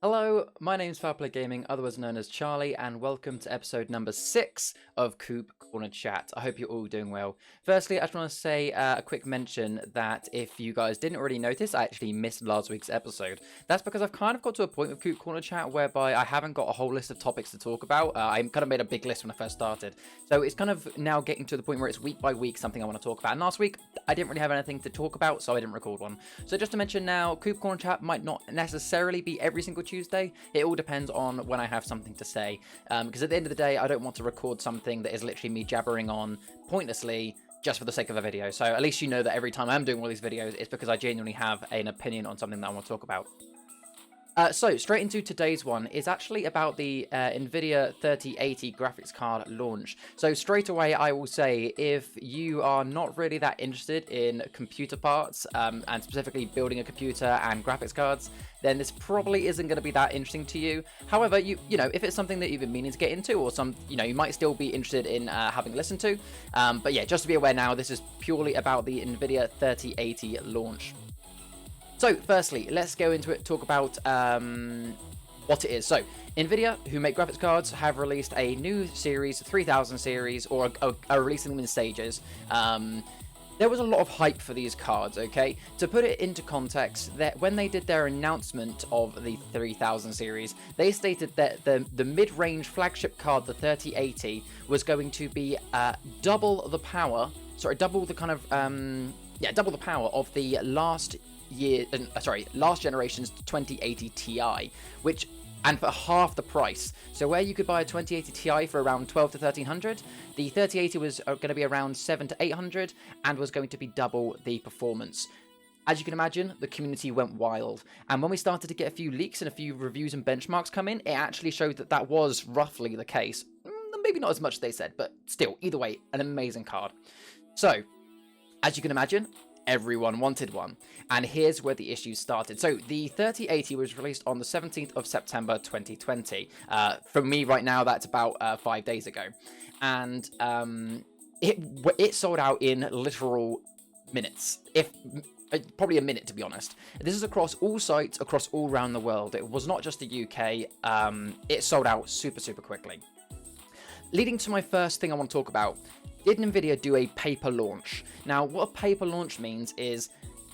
Hello, my name's Fowl Gaming, otherwise known as Charlie, and welcome to episode number 6 of Coop Corner Chat. I hope you're all doing well. Firstly, I just want to say a quick mention that if you guys didn't already notice, I actually missed last week's episode. That's because I've kind of got to a point with Coop Corner Chat whereby I haven't got a whole list of topics to talk about. I kind of made a big list when I first started. So it's kind of now getting to the point where it's week by week something I want to talk about. And last week, I didn't really have anything to talk about, so I didn't record one. So just to mention now, Coop Corner Chat might not necessarily be every single Tuesday. It all depends on when I have something to say, because at the end of the day, I don't want to record something that is literally me jabbering on pointlessly just for the sake of a video. So at least you know that every time I'm doing one of these videos, it's because I genuinely have an opinion on something that I want to talk about. So straight into today's one is actually about the NVIDIA 3080 graphics card launch. So straight away, I will say, if you are not really that interested in computer parts, and specifically building a computer and graphics cards, then this probably isn't going to be that interesting to you. However, you know, if it's something that you've been meaning to get into, or you might still be interested in having listened to. But yeah, just to be aware now, this is purely about the NVIDIA 3080 launch. So, firstly, let's go into it, talk about what it is. So, NVIDIA, who make graphics cards, have released a new series, 3000 series, or are releasing them in stages. There was a lot of hype for these cards, okay? To put it into context, that when they did their announcement of the 3000 series, they stated that the mid-range flagship card, the 3080, was going to be double the power, double the kind of, double the power of the last generation's 2080 Ti, and for half the price. So where you could buy a 2080 Ti for around 12 to 1300, the 3080 was going to be around 7 to 800 and was going to be double the performance. As you can imagine, the community went wild, and when we started to get a few leaks and a few reviews and benchmarks come in, it actually showed that that was roughly the case. Maybe not as much as they said, but still, either way, an amazing card. So, as you can imagine, everyone wanted one, and here's where the issues started. So the 3080 was released on the 17th of September 2020. For me right now, that's about 5 days ago, and it sold out in literal minutes, if probably a minute, to be honest. This is across all sites, across all around the world. It was not just the UK. It sold out super quickly. Leading to my first thing I want to talk about, did NVIDIA do a paper launch? Now, what a paper launch means is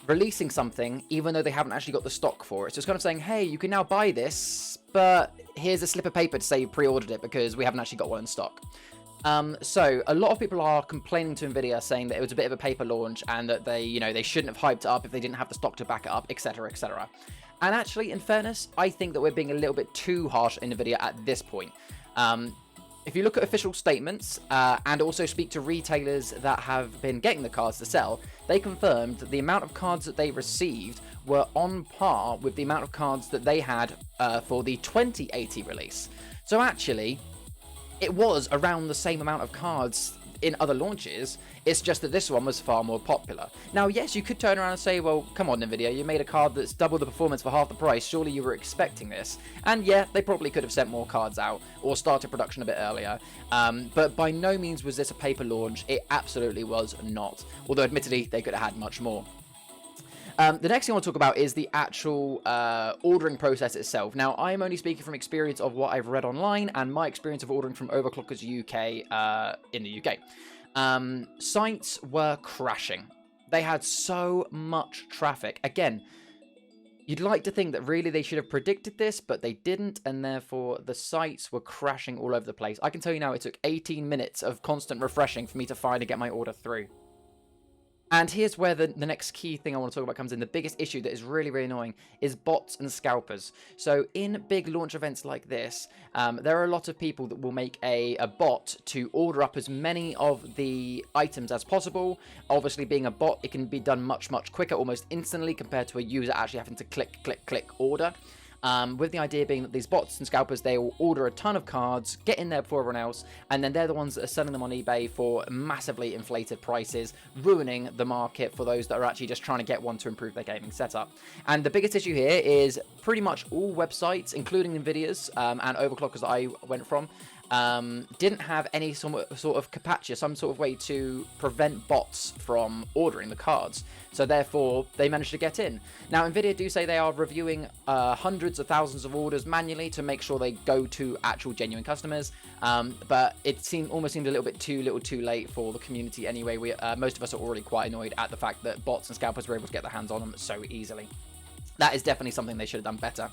releasing something even though they haven't actually got the stock for it. So it's kind of saying, hey, you can now buy this, but here's a slip of paper to say you pre-ordered it because we haven't actually got one in stock. So a lot of people are complaining to NVIDIA saying that it was a bit of a paper launch and that they shouldn't have hyped it up if they didn't have the stock to back it up, etc, etc. And actually, in fairness, I think that we're being a little bit too harsh on NVIDIA at this point. If you look at official statements and also speak to retailers that have been getting the cards to sell, they confirmed that the amount of cards that they received were on par with the amount of cards that they had for the 2080 release. So actually, it was around the same amount of cards in other launches. It's just that this one was far more popular. Now, yes, you could turn around and say, well, come on, NVIDIA, you made a card that's double the performance for half the price. Surely you were expecting this. And yeah, they probably could have sent more cards out or started production a bit earlier. But by no means was this a paper launch. It absolutely was not. Although, admittedly, they could have had much more. The next thing I want to talk about is the actual ordering process itself. Now, I am only speaking from experience of what I've read online and my experience of ordering from Overclockers UK in the UK. Sites were crashing. They had so much traffic. Again, you'd like to think that really they should have predicted this, but they didn't, and therefore the sites were crashing all over the place. I can tell you now, it took 18 minutes of constant refreshing for me to finally get my order through. And here's where the next key thing I want to talk about comes in. The biggest issue that is really annoying is bots and scalpers. So in big launch events like this, there are a lot of people that will make a bot to order up as many of the items as possible. Obviously, being a bot, it can be done much quicker, almost instantly, compared to a user actually having to click order. With the idea being that these bots and scalpers, they will order a ton of cards, get in there before everyone else, and then they're the ones that are selling them on eBay for massively inflated prices, ruining the market for those that are actually just trying to get one to improve their gaming setup. And the biggest issue here is pretty much all websites, including NVIDIA's and Overclockers that I went from, didn't have any sort of captcha, some sort of way to prevent bots from ordering the cards. So therefore, they managed to get in. Now, Nvidia do say they are reviewing hundreds of thousands of orders manually to make sure they go to actual genuine customers. But it almost seemed a little bit too late for the community anyway. Most of us are already quite annoyed at the fact that bots and scalpers were able to get their hands on them so easily. That is definitely something they should have done better.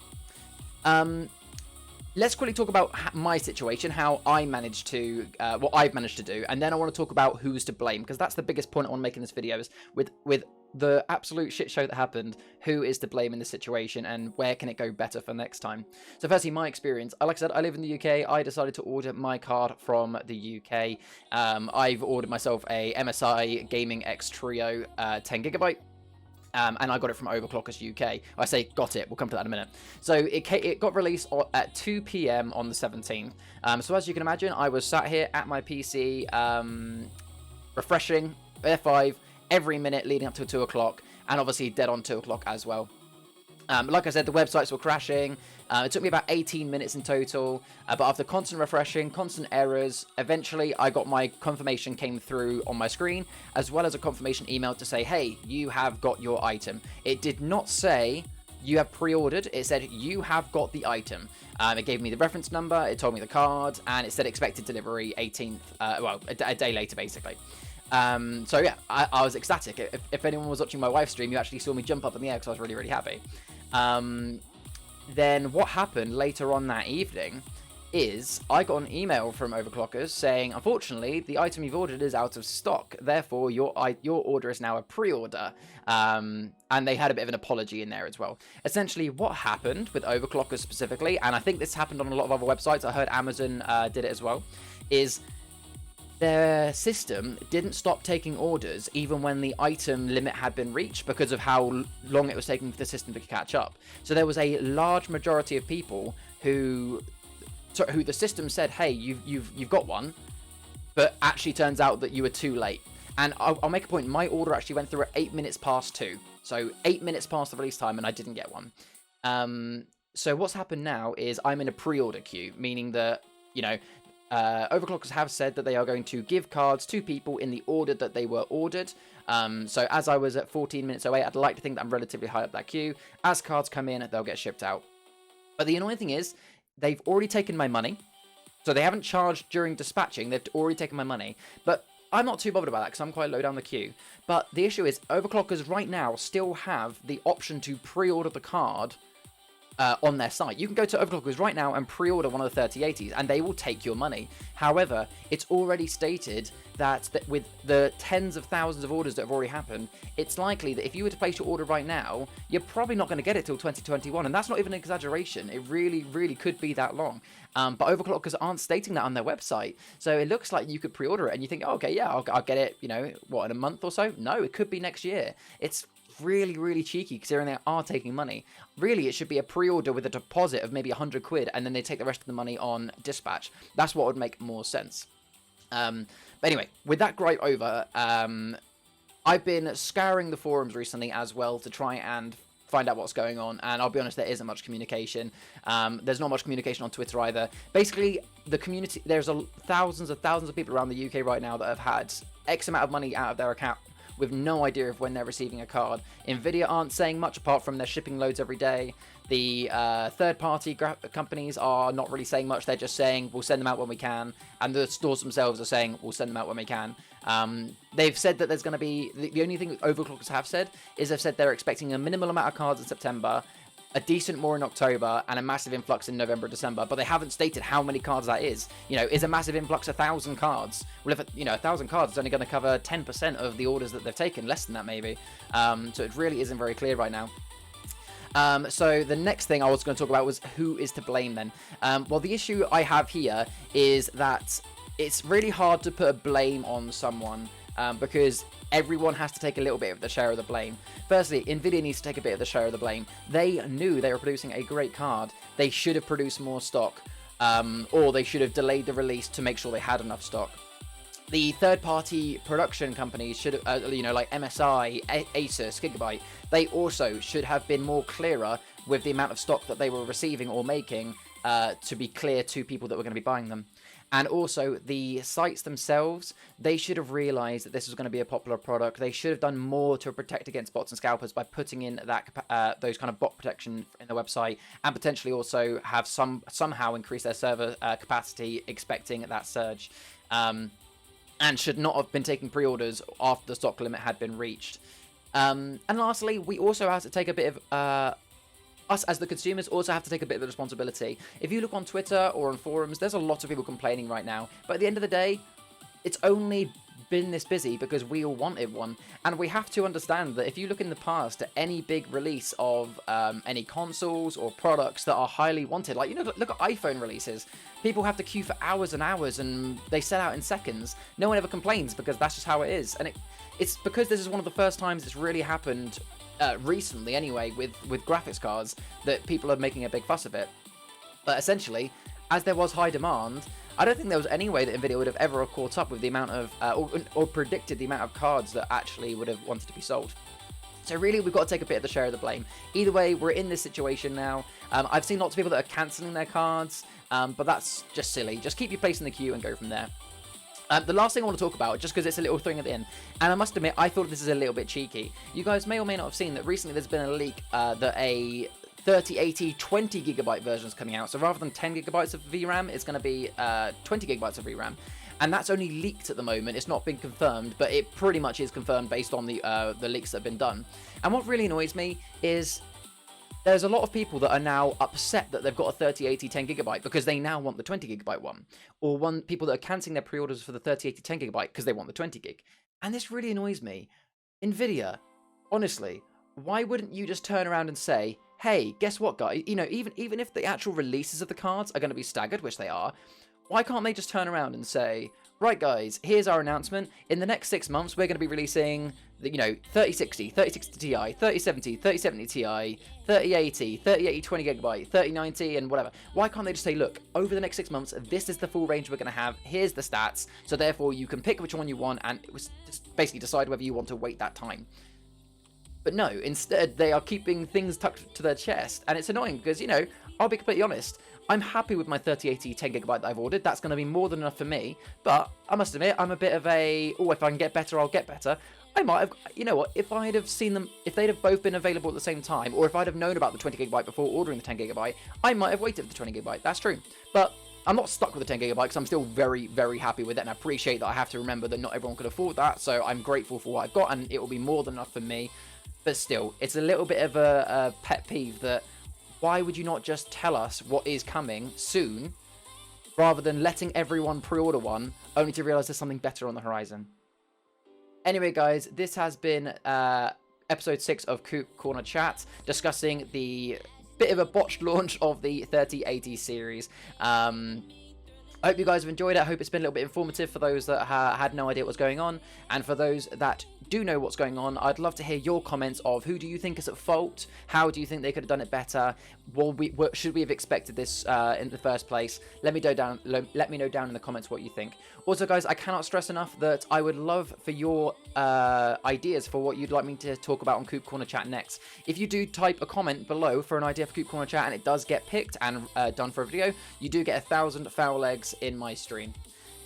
Let's quickly talk about my situation, how I managed to, what I've managed to do, and then I want to talk about who's to blame, because that's the biggest point I want to make in this video is with the absolute shit show that happened, who is to blame in this situation, and where can it go better for next time. So firstly, my experience. Like I said, I live in the UK. I decided to order my card from the UK. I've ordered myself a MSI Gaming X Trio 10GB. And I got it from Overclockers UK. I say got it, we'll come to that in a minute. So it got released at 2 PM on the 17th. So as you can imagine, I was sat here at my PC, refreshing F5 every minute leading up to 2 o'clock, and obviously dead on 2 o'clock as well. Like I said, the websites were crashing. It took me about 18 minutes in total, but after constant refreshing, constant errors, eventually I got my confirmation came through on my screen, as well as a confirmation email to say, hey, you have got your item. It did not say you have pre-ordered, it said you have got the item. It gave me the reference number, it told me the card, and it said expected delivery 18th, well, a day later basically. So yeah, I was ecstatic. If anyone was watching my wife's stream, you actually saw me jump up in the air because I was really, really happy. Then what happened later on that evening is I got an email from Overclockers saying, unfortunately, the item you've ordered is out of stock. Therefore, your order is now a pre-order. And they had a bit of an apology in there as well. Essentially, what happened with Overclockers specifically, and I think this happened on a lot of other websites, I heard Amazon did it as well, is their system didn't stop taking orders even when the item limit had been reached because of how long it was taking for the system to catch up. So there was a large majority of people who the system said, hey, you've got one, but actually turns out that you were too late. And I'll make a point, my order actually went through at 8 minutes past 2. So 8 minutes past the release time and I didn't get one. So what's happened now is I'm in a pre-order queue, meaning that, you know, Overclockers have said that they are going to give cards to people in the order that they were ordered. So as I was at 14 minutes away, I'd like to think that I'm relatively high up that queue. As cards come in, they'll get shipped out. But the annoying thing is, they've already taken my money. So they haven't charged during dispatching, they've already taken my money. But I'm not too bothered about that because I'm quite low down the queue. But the issue is, Overclockers right now still have the option to pre-order the card on their site. You can go to Overclockers right now and pre-order one of the 3080s and they will take your money. However, it's already stated that with the tens of thousands of orders that have already happened, it's likely that if you were to place your order right now, you're probably not going to get it till 2021, and that's not even an exaggeration. It really, really could be that long. But Overclockers aren't stating that on their website, so it looks like you could pre-order it and you think, oh, okay, yeah, I'll get it, you know, what, in a month or so? No, it could be next year. It's really, really cheeky considering they are taking money. Really, it should be a pre-order with a deposit of maybe 100 quid and then they take the rest of the money on dispatch. That's what would make more sense. But anyway, with that gripe over, I've been scouring the forums recently as well to try and find out what's going on, and I'll be honest, there isn't much communication. There's not much communication on Twitter either. Basically, the community, there's thousands of people around the UK right now that have had X amount of money out of their account with no idea of when they're receiving a card. Nvidia aren't saying much apart from they're shipping loads every day. The third-party companies are not really saying much. They're just saying, we'll send them out when we can. And the stores themselves are saying, we'll send them out when we can. They've said that there's going to be... The only thing Overclockers have said is they've said they're expecting a minimal amount of cards in September, a decent more in October, and a massive influx in November, December. But they haven't stated how many cards that is. You know, is a massive influx 1,000 cards? Well, if, you know, 1,000 cards is only going to cover 10% of the orders that they've taken, less than that maybe. So it really isn't very clear right now. So the next thing I was going to talk about was who is to blame then. Well, the issue I have here is that it's really hard to put a blame on someone because everyone has to take a little bit of the share of the blame. Firstly, Nvidia needs to take a bit of the share of the blame. They knew they were producing a great card. They should have produced more stock, or they should have delayed the release to make sure they had enough stock. The third-party production companies should, you know, like MSI, Asus, Gigabyte, they also should have been more clearer with the amount of stock that they were receiving or making to be clear to people that were going to be buying them. And also, the sites themselves, they should have realized that this was going to be a popular product. They should have done more to protect against bots and scalpers by putting in that those kind of bot protection in the website, and potentially also have somehow increase their server capacity, expecting that surge. And should not have been taking pre-orders after the stock limit had been reached. And lastly, we also have to take a bit of... us as the consumers also have to take a bit of the responsibility. If you look on Twitter or on forums, there's a lot of people complaining right now. But at the end of the day, it's only been this busy because we all wanted one. And we have to understand that if you look in the past at any big release of any consoles or products that are highly wanted, like, you know, look at iPhone releases. People have to queue for hours and hours and they sell out in seconds. No one ever complains because that's just how it is. And it's because this is one of the first times it's really happened recently anyway with graphics cards that people are making a big fuss of it. But essentially, as there was high demand, I don't think there was any way that Nvidia would have ever caught up with the amount of or predicted the amount of cards that actually would have wanted to be sold. So really, we've got to take a bit of the share of the blame. Either way, we're in this situation now. I've seen lots of people that are cancelling their cards, but that's just silly. Just keep your place in the queue and go from there. The last thing I want to talk about, just because it's a little thing at the end, and I must admit, I thought this is a little bit cheeky. You guys may or may not have seen that recently there's been a leak that a 3080 20GB version is coming out. So rather than 10GB of VRAM, it's going to be 20GB of VRAM. And that's only leaked at the moment. It's not been confirmed, but it pretty much is confirmed based on the leaks that have been done. And what really annoys me is there's a lot of people that are now upset that they've got a 3080 10GB because they now want the 20GB one. Or people that are cancelling their pre-orders for the 3080 10GB because they want the 20GB. And this really annoys me. Nvidia, honestly, why wouldn't you just turn around and say, hey, guess what, guys? You know, even if the actual releases of the cards are going to be staggered, which they are, why can't they just turn around and say, right, guys, here's our announcement. In the next 6 months, we're going to be releasing, the, 3060, 3060 Ti, 3070, 3070 Ti, 3080, 3080 20GB, 3090, and whatever. Why can't they just say, look, over the next 6 months, this is the full range we're going to have. Here's the stats. So therefore, you can pick which one you want, and it was just basically decide whether you want to wait that time. But no, instead, they are keeping things tucked to their chest. And it's annoying because, I'll be completely honest. I'm happy with my 3080 10GB that I've ordered. That's going to be more than enough for me. But I must admit, I'm a bit of a, if I can get better, I'll get better. I might have, you know what, if I'd have seen them, if they'd have both been available at the same time, or if I'd have known about the 20GB before ordering the 10GB, I might have waited for the 20GB. That's true. But I'm not stuck with the 10GB because I'm still very, very happy with it. And I appreciate that I have to remember that not everyone could afford that. So I'm grateful for what I've got, and it will be more than enough for me. But still, it's a little bit of a pet peeve that why would you not just tell us what is coming soon rather than letting everyone pre-order one only to realize there's something better on the horizon? Anyway, guys, this has been episode 6 of Coop Corner Chat, discussing the bit of a botched launch of the 3080 series. I hope you guys have enjoyed it. I hope it's been a little bit informative for those that had no idea what was going on. And for those that do know what's going on, I'd love to hear your comments of who do you think is at fault? How do you think they could have done it better? Should we have expected this in the first place? Let me know down in the comments what you think. Also, guys, I cannot stress enough that I would love for your ideas for what you'd like me to talk about on Coop Corner Chat next. If you do type a comment below for an idea for Coop Corner Chat and it does get picked and done for a video, you do get 1,000 foul eggs in my stream.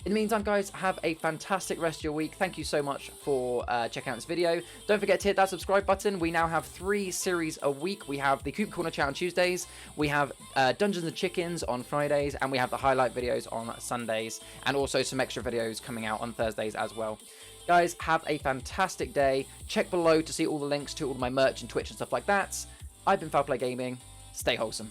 In the meantime, guys, have a fantastic rest of your week. Thank you so much for checking out this video. Don't forget to hit that subscribe button. We now have 3 series a week. We have the Coop Corner Chat on Tuesdays, we have Dungeons and Chickens on Fridays, and we have the highlight videos on Sundays, and also some extra videos coming out on Thursdays as well. Guys, have a fantastic day. Check below to see all the links to all my merch and Twitch and stuff like that. I've been Fowl Gaming. Stay wholesome.